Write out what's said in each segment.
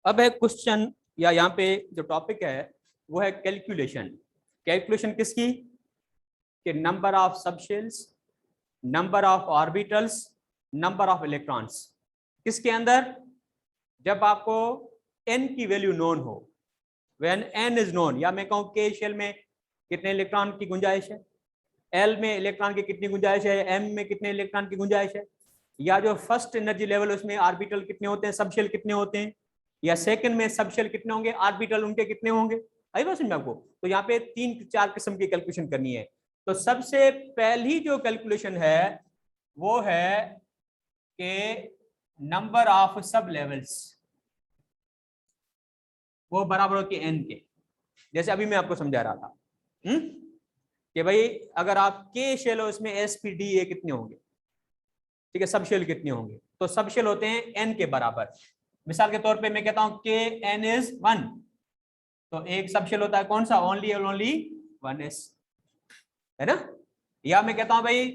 अब है क्वेश्चन या यहाँ पे जो टॉपिक है वो है कैलकुलेशन। कैलकुलेशन किसकी? कि number of subshells, number of orbitals, number of electrons. किसके अंदर? जब आपको n की वैल्यू नोन हो, व्हेन n इज नोन, या मैं कहूं k शेल में कितने इलेक्ट्रॉन की गुंजाइश है, l में इलेक्ट्रॉन की कितनी गुंजाइश है, m में कितने इलेक्ट्रॉन की गुंजाइश है, या जो फर्स्ट एनर्जी लेवल उसमें ऑर्बिटल कितने होते हैं, सबशेल कितने होते हैं, या सेकंड में सबशेल कितने होंगे, ऑर्बिटल उनके कितने होंगे। आई बात समझ में आपको? तो यहाँ पे 3-4 किस्म की कैलकुलेशन करनी है। तो सबसे पहली जो कैलकुलेशन है वो है कि नंबर ऑफ सब लेवल्स वो बराबर होती है n के। जैसे अभी मैं आपको समझा रहा था कि भाई अगर आप के शेल हो, इसमें sp,d,a कितने होंगे, ठीक है, सब शेल कितने होंगे, तो सब शेल होते हैं n के बराबर। मिसाल के तौर पे मैं कहता हूं के n इज 1, तो एक सब शेल होता है कौन सा, ओनली ओनली 1s, है ना। या मैं कहता हूं भाई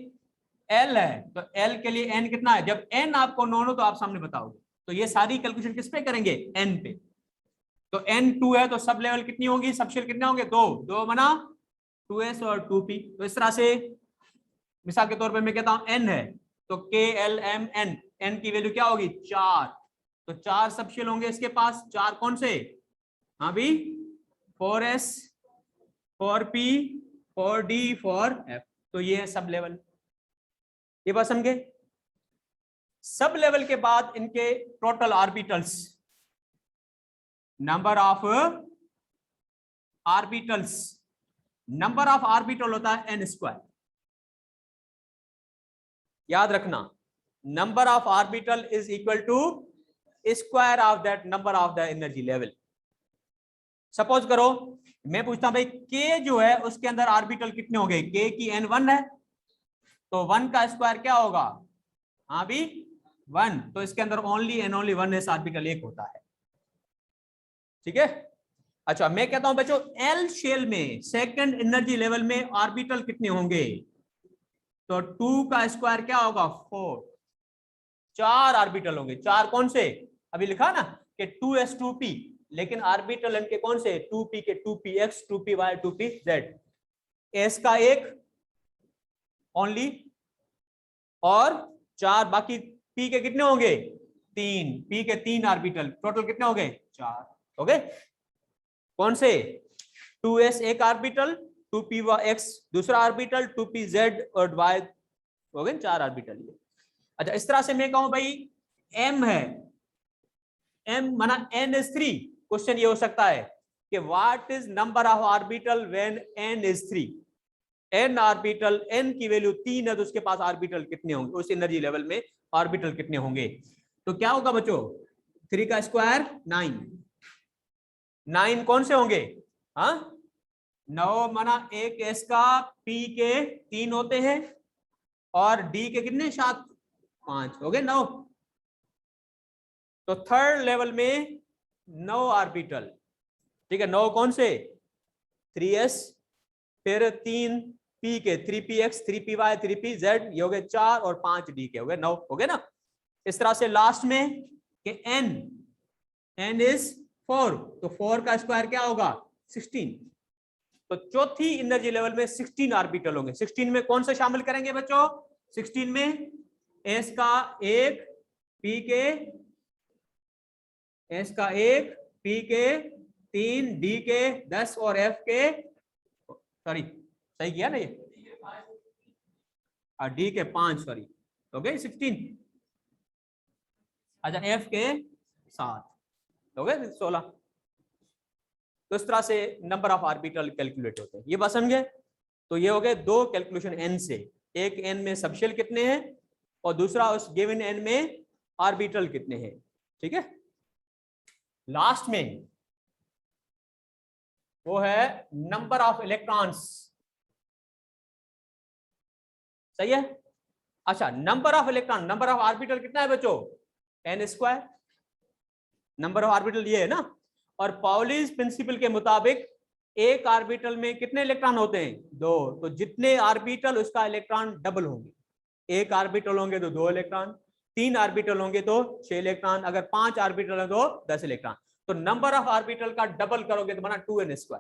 l है, तो l के लिए n कितना है, जब n आपको नोन हो तो आप सामने बताओगे। तो ये सारी कैलकुलेशन किस पे करेंगे, n पे। तो n 2 है तो सब लेवल कितनी होगी, सब शेल कितने होंगे, 2 बना 2s और 2p। तो इस तरह से मिसाल के तौर पे मैं कहता हूं n है तो k l m n, n की वैल्यू क्या होगी 4, तो 4 सब शेल होंगे इसके पास। 4 कौन से, हाँ भी 4s 4p 4d 4f, तो ये है सब लेवल। ये बात समझे? सब लेवल के बाद इनके total orbitals, number of orbitals, number of orbital होता है n²। याद रखना, number of orbital is equal to square of that number of the energy level. Suppose करो मैं पूछता हूं भाई k जो है उसके अंदर ऑर्बिटल कितने होंगे, k की n 1 है तो 1 का स्क्वायर क्या होगा, हाँ भी 1, तो इसके अंदर only and only 1s orbital एक होता है, ठीक है। अच्छा मैं कहता हूं बच्चों L शेल में सेकंड एनर्जी लेवल में ऑर्बिटल कितने होंगे, तो 2 का स्क्वायर क्या होगा 4, 4 ऑर्बिटल होंगे। 4 कौन से, अभी लिखा ना कि 2s 2p, लेकिन ऑर्बिटल इनके कौन से, 2p के 2px 2py 2pz, s का एक ओनली, और 4 बाकी p के कितने होंगे 3, p के 3 ऑर्बिटल, टोटल कितने हो गए 4 हो गए। कौन से, 2s एक ऑर्बिटल, 2px दूसरा ऑर्बिटल, 2pz और y हो गए 4 ऑर्बिटल ये। अच्छा इस तरह से मैं कहूं भाई m है, m माना n is 3, क्वेश्चन ये हो सकता है कि what is number of orbital when n is 3, n orbital, n की वैल्यू 3 है तो उसके पास ऑर्बिटल कितने होंगे, उस एनर्जी लेवल में ऑर्बिटल कितने होंगे। तो क्या होगा बच्चों, 3 का स्क्वायर 9, 9 कौन से होंगे, हाँ 9 माना एक s का, p के 3 होते हैं और d के कितने 7 5 हो गए 9। तो थर्ड लेवल में 9 ऑर्बिटल, ठीक है, 9 कौन से 3s, फिर 3 p के 3px 3py 3pz, ये हो गए 4 और 5 d के हो गए 9 हो गए ना। इस तरह से लास्ट में कि n इज 4, तो 4 का स्क्वायर क्या होगा 16, तो चौथी एनर्जी लेवल में 16 ऑर्बिटल होंगे। 16 में कौन से शामिल करेंगे बच्चों, 16 में s का 1, p के s का 1, p के 3, d के 10 और f के, सॉरी सही किया ना ये, d के 5 सॉरी हो गए 16। अच्छा f के 7 हो गए 16। तो इस तरह से नंबर ऑफ ऑर्बिटल कैलकुलेट होते हैं। ये बात समझे? तो ये हो गए 2 कैलकुलेशन n से, एक n में सबशेल कितने हैं और दूसरा उस गिवन n में ऑर्बिटल कितने हैं, ठीक है। लास्ट में वो है नंबर ऑफ इलेक्ट्रॉन्स, सही है। अच्छा number of electron, number of orbital कितना है बच्चों n², नंबर ऑफ ऑर्बिटल ये है ना। और पाउलीज प्रिंसिपल के मुताबिक एक ऑर्बिटल में कितने इलेक्ट्रॉन होते हैं 2, तो जितने ऑर्बिटल उसका इलेक्ट्रॉन डबल होंगे। एक ऑर्बिटल होंगे तो 2 इलेक्ट्रॉन, 3 ऑर्बिटल होंगे तो 6 इलेक्ट्रॉन, अगर 5 ऑर्बिटल है तो 10 इलेक्ट्रॉन। तो नंबर ऑफ ऑर्बिटल का डबल करोगे तो बना 2n²।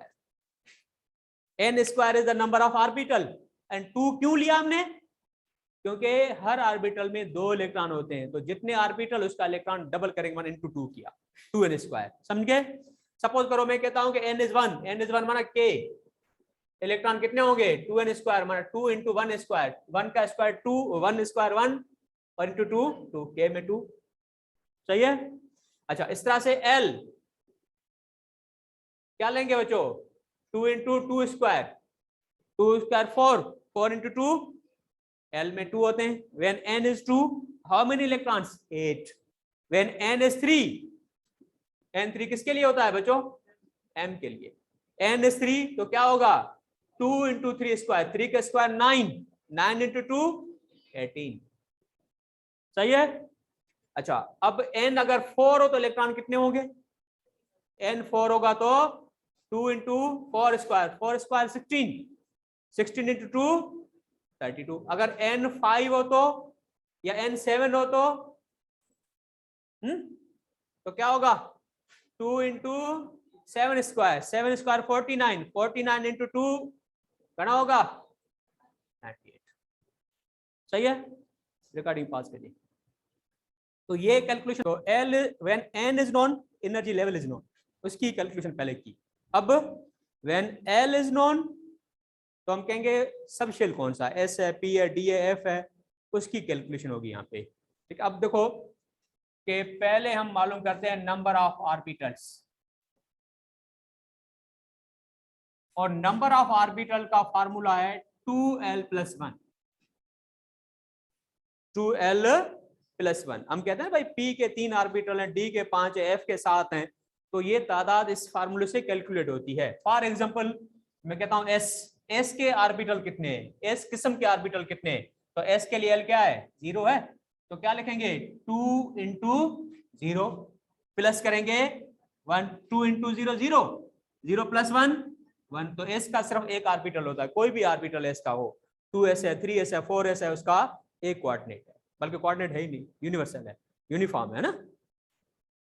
n² is the number of orbital and 2 क्यों लिया हमने? क्योंकि हर ऑर्बिटल में 2 इलेक्ट्रॉन होते हैं, तो जितने ऑर्बिटल उसका इलेक्ट्रॉन डबल करेंगे 1 × 2 किया, 2n²। समझ गए? सपोज करो मैं कहता हूं कि n इज 1 माना k, इलेक्ट्रॉन कितने होंगे? 2n² माना 2 × 1², 1 का स्क्वायर 2, 1² 1 और इंटू 2 2, k में 2। सही है? अच्छा, इस तरह से l क्या लेंगे बच्चों? 2 × 2² 2² 4, 4 × 2, l में 2 होते हैं। when n is 2, how many electrons? 8। when n is 3, n3 किसके लिए होता है बच्चों? m के लिए। n is 3 तो क्या होगा? 2 × 3², 3 का स्क्वायर 9, 9 × 2 18। सही है? अच्छा, अब n अगर 4 हो तो इलेक्ट्रॉन कितने होंगे? n 4 होगा तो 2 × 4², 4² 16, 16 × 2 32। अगर n 5 हो तो, या n 7 हो तो क्या होगा? 2 × 7², 7² 49, 49 × 2 करना होगा 98। सही है? रिकॉर्डिंग पास करिए। तो ये कैलकुलेशन, तो L when n is known, energy level is known, उसकी कैलकुलेशन पहले की। अब व्हेन L इज नोन तो हम कहेंगे सब शेल कौन सा, S है, P है, D है, F है, उसकी कैलकुलेशन होगी यहाँ पे। ठीक है, अब देखो कि पहले हम मालूम करते हैं नंबर ऑफ ऑर्बिटल्स, और नंबर ऑफ ऑर्बिटल का फार्मूला है 2l+1। 2l+1 हम कहते हैं भाई P के 3 ऑर्बिटल हैं, D के 5 है, F के 7 हैं, तो ये तादाद इस फार्मूले से कैलकुलेट होती है। फॉर एग्जांपल मैं कहता हूं S के ऑर्बिटल कितने हैं, S किस्म के ऑर्बिटल कितने हैं, तो S के लिए L क्या है? 0 है, तो क्या लिखेंगे? 2 × 0 प्लस करेंगे 1, 2 × 0 0, 0 + 1 1। तो S का सिर्फ एक ऑर्बिटल होता है, कोई भी ऑर्बिटल S का हो, 2s है, 3s है, 4s है, उसका एक कोऑर्डिनेट है, बल्कि कोऑर्डिनेट है ही नहीं, यूनिवर्सल है, यूनिफॉर्म है ना।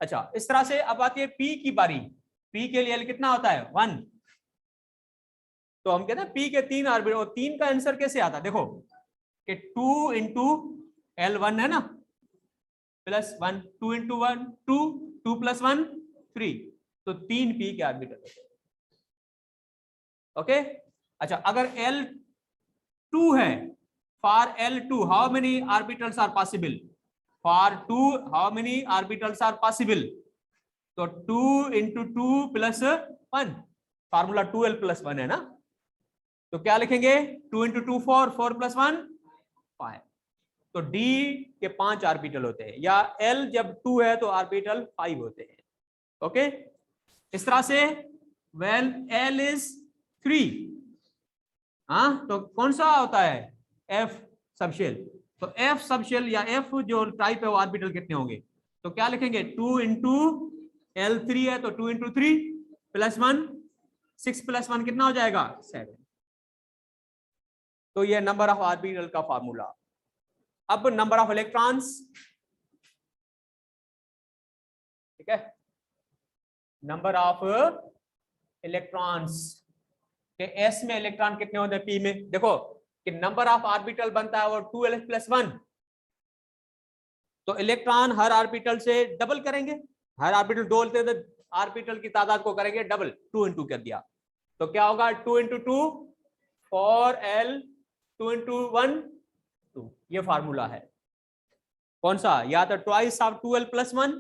अच्छा, इस तरह से अब आती है P की बारी। P के लिए L कितना होता है? 1। तो हम कहते हैं P के 3 ऑर्बिटल, और 3 का आंसर कैसे आता है? देखो कि 2 × L1 है ना, प्लस 1, 2 × 1 2, 2 + 1 3, तो 3 P के ऑर्बिटल होते हैं। ओके, अच्छा, अगर L2 है, for L2 how many orbitals are possible? For 2 how many orbitals are possible? तो 2 × 2 + 1, फार्मूला 2l+1 है ना, तो क्या लिखेंगे? 2 × 2 4, 4 + 1 5। तो D के 5 ऑर्बिटल होते हैं, या L जब 2 है तो ऑर्बिटल 5 होते हैं। ओके, इस तरह से when L is 3, हाँ, तो कौन सा होता है? F subshell. तो F सबशेल या F जो टाइप है वो ऑर्बिटल कितने होंगे? तो क्या लिखेंगे? 2 × L3 है तो 2 × 3 + 1, 6 + 1 कितना हो जाएगा? 7। तो ये नंबर ऑफ ऑर्बिटल का फार्मूला। अब नंबर ऑफ इलेक्ट्रॉन्स, ठीक है, नंबर ऑफ इलेक्ट्रॉन्स के S में इलेक्ट्रॉन कितने होते हैं? P में देखो कि नंबर ऑफ ऑर्बिटल बनता है वो 2l+1, तो इलेक्ट्रॉन हर ऑर्बिटल से डबल करेंगे, हर ऑर्बिटल 2 होते हैं तो ऑर्बिटल की तादाद को करेंगे डबल, 2 × 2 कर दिया, तो क्या होगा? 2 × 2 4l, 2 × 1 2। ये फार्मूला है कौन सा? या तो ट्वाइस ऑफ 2l+1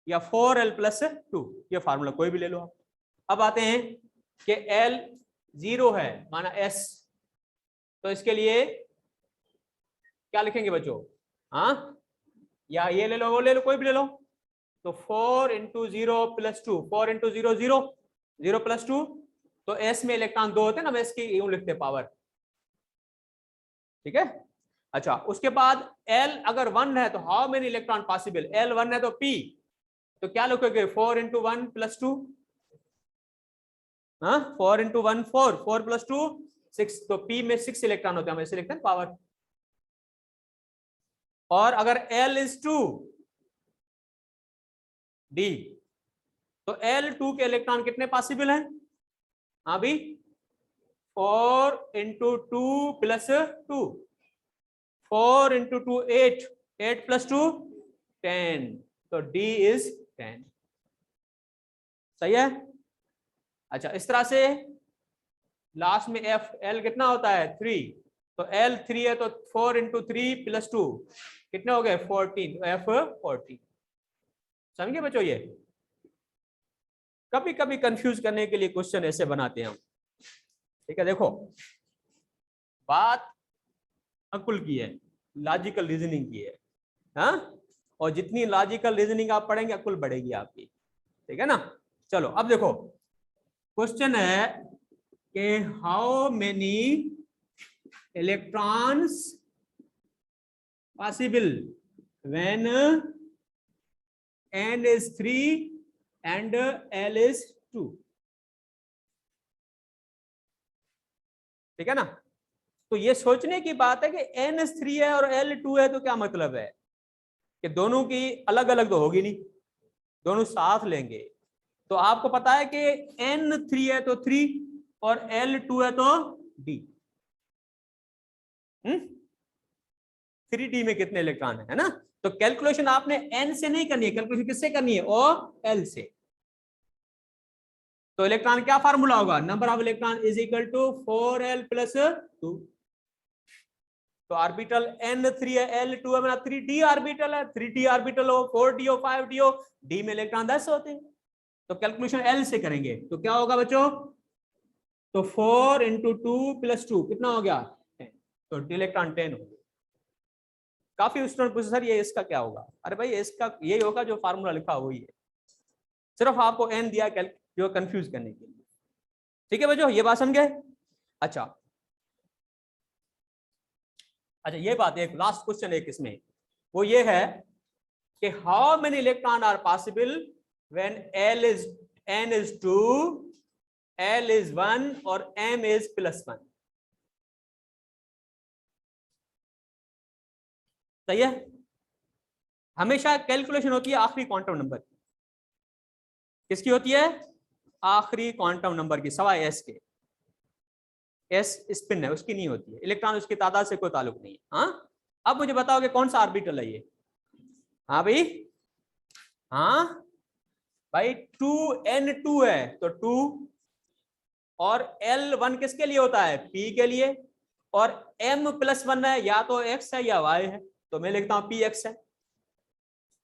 या 4l+2, ये फार्मूला कोई भी ले लो आप। अब आते हैं कि L 0 है, माना S, तो इसके लिए क्या लिखेंगे बच्चों? हाँ, या ये ले लो, वो ले लो, कोई भी ले लो। तो 4 × 0 + 2, 4 × 0 0, 0 + 2, तो S में इलेक्ट्रॉन 2 होते हैं ना, S की यूं लिखते पावर। ठीक है, अच्छा, उसके बाद L अगर 1 है तो how many electron possible? L 1 है तो P, तो क्या लिखोगे? 4 × 1 + 2, हाँ, 4 × 1 4, 4 + 2 6, तो P में 6 इलेक्ट्रॉन होते हैं, हम ऐसे लिखते हैं पावर। और अगर L is 2, D, तो L2 के इलेक्ट्रॉन कितने पॉसिबल हैं? हाँ भी 4 × 2 + 2, 4 × 2 8, 8 + 2 10, तो D is 10। सही है। अच्छा, इस तरह से लास्ट में L कितना होता है 3, तो L 3 है तो 4 × 3 + 2 कितने हो गए 14, F 14। समझे बच्चों? ये कभी कभी कंफ्यूज करने के लिए क्वेश्चन ऐसे बनाते हैं हम। ठीक है, देखो बात अकुल की है, लॉजिकल रीजनिंग की है, हाँ, और जितनी लॉजिकल रीजनिंग आप पढ़ेंगे अकुल बढ़ेगी आपकी। ठीक है ना। चलो अब देखो क्वेश्चन है कि how many electrons possible when n is 3 and L is 2। ठीक है ना। तो ये सोचने की बात है कि n is 3 है और L 2 है, तो क्या मतलब है कि दोनों की अलग अलग तो होगी नहीं, दोनों साथ लेंगे। तो आपको पता है कि n 3 है तो 3 और L 2 है तो D। 3D में कितने इलेक्ट्रॉन है ना। तो कैलकुलेशन आपने n से नहीं करनी है, कैलकुलेशन किससे करनी है? O L से। तो इलेक्ट्रॉन क्या फार्मूला होगा? Number of electron is equal to 4L + 2। तो ऑर्बिटल N3 है, L2 है, मतलब 3D ऑर्बिटल है। 3D ऑर्बिटल हो, 4D हो, 5D हो, D में इलेक्ट्रॉन 10 होते हैं। तो कैलकुलेशन L से करेंगे तो क्या होगा बच्चों? तो 4 × 2 + 2 कितना हो गया 10, तो इलेक्ट्रॉन 10 हो गया। काफी स्टूडेंट पूछे सर ये इसका क्या होगा? अरे भाई इसका यही होगा जो फार्मूला लिखा वही है, सिर्फ आपको n दिया जो कंफ्यूज करने के लिए। ठीक है बच्चों, ये बात समझ गए? अच्छा अच्छा, ये बात एक लास्ट क्वेश्चन एक इसमें, वो ये है कि how many electron are possible when n is 2, L is 1 और m is +1। सही है। हमेशा कैलकुलेशन होती है आखिरी क्वांटम नंबर की। किसकी होती है? आखिरी क्वांटम नंबर की, सवाए s के। s स्पिन है उसकी नहीं होती है, इलेक्ट्रॉन उसकी तादाद से कोई ताल्लुक नहीं है। हाँ, अब मुझे बताओ कि कौन सा ऑर्बिटल है ये? हाँ भाई, हाँ भाई 2n2 है तो 2, और L1 किसके लिए होता है? P के लिए, और m +1 है, या तो x है या y है, तो मैं लिखता हूं px है।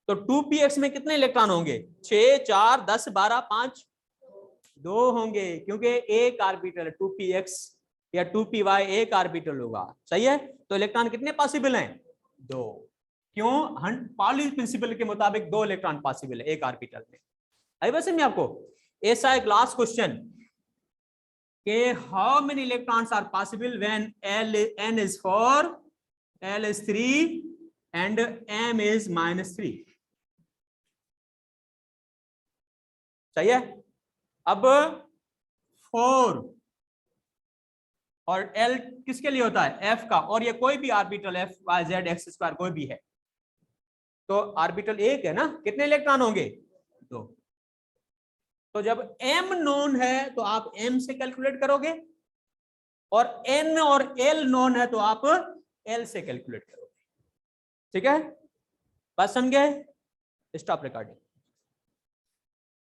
तो 2px में कितने इलेक्ट्रॉन होंगे? 6, 4, 10, 12, 5, 2 होंगे, क्योंकि एक ऑर्बिटल है 2px या 2py एक ऑर्बिटल होगा। सही है। तो इलेक्ट्रॉन कितने पॉसिबल हैं? 2। क्यों? पाउली प्रिंसिपल के मुताबिक 2 इलेक्ट्रॉन पॉसिबल है एक ऑर्बिटल में। आई बस में आपको ऐसा एक लास्ट क्वेश्चन कि how many electrons are possible when n is 4, L is 3 and m is -3। सही है। अब 4 और L किसके लिए होता है? F का, और ये कोई भी orbital F y z x² कोई भी है, तो ऑर्बिटल एक है ना, कितने इलेक्ट्रॉन होंगे? 2। तो जब m नोन है तो आप m से कैलकुलेट करोगे, और n और l नोन है तो आप l से कैलकुलेट करोगे। ठीक है, बात समझ गए? Stop recording.